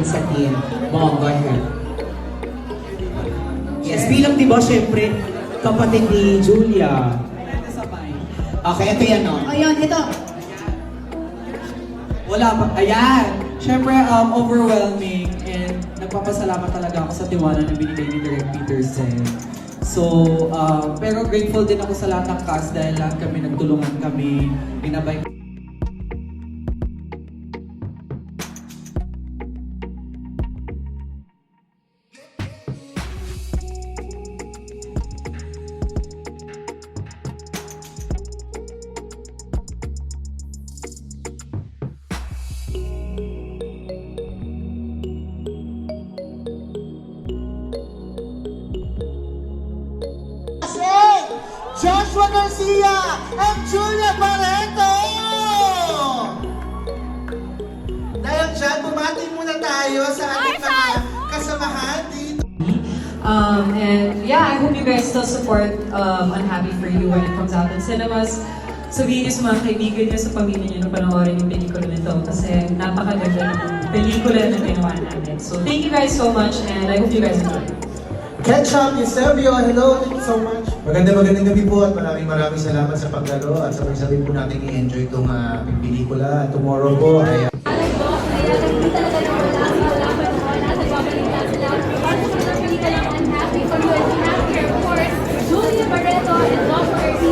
Sa team. Mom, go ahead. Yes, bilang di ba, syempre, kapatid ni Julia. Okay, ito yan, no? Ayun, ito. Wala pa. Ayan! Siyempre, overwhelming and nagpapasalamat talaga ako sa tiwala na binigay ni Direk Peterson. So, pero grateful din ako sa lahat ng cast dahil lahat kami nagtulungan kami, binabay. Joshua Garcia and Julia Barreto! Dahil dyan, bumati muna tayo sa ating mga kasamahan dito. And yeah, I hope you guys still support Unhappy For You when it comes out in cinemas. Sabihin niyo sa mga kaibigan niyo, sa pamilya niyo na panoorin yung pelikula nito kasi napakaganda ng pelikula na ginawa natin. So thank you guys so much and I hope you guys enjoy. Ketchup, Eusebio, hello, thank you so much. Magandang gabi po at maraming salamat sa pagdalo at sabay-sabay po natin i-enjoy itong pelikula. Tomorrow po ay Julia Barreto and Joshua Garcia.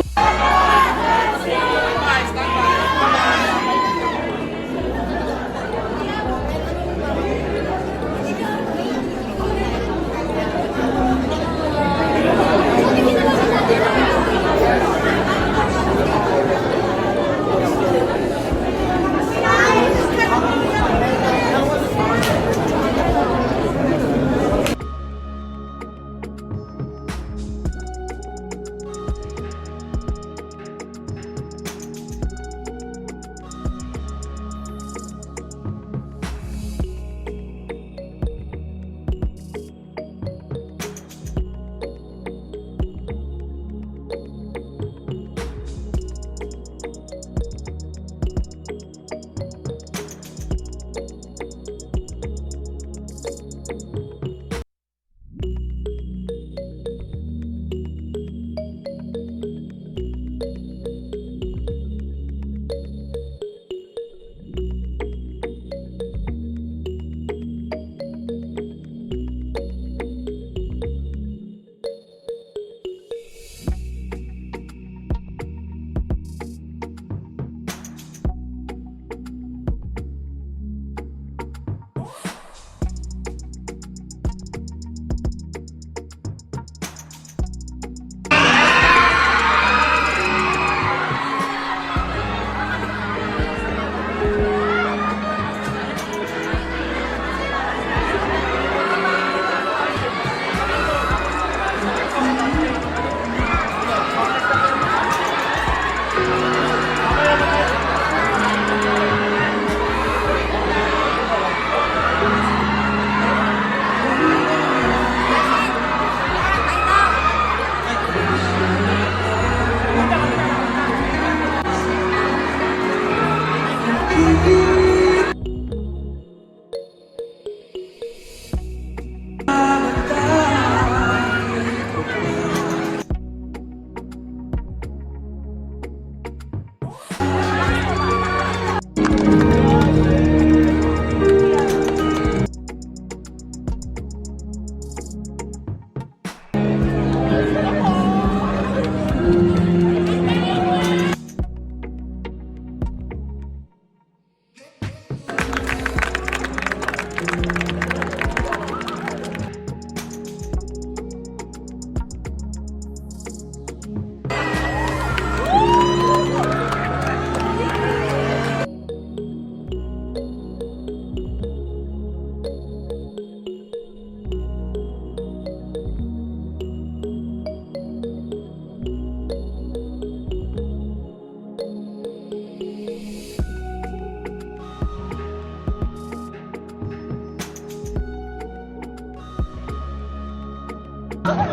Guys, But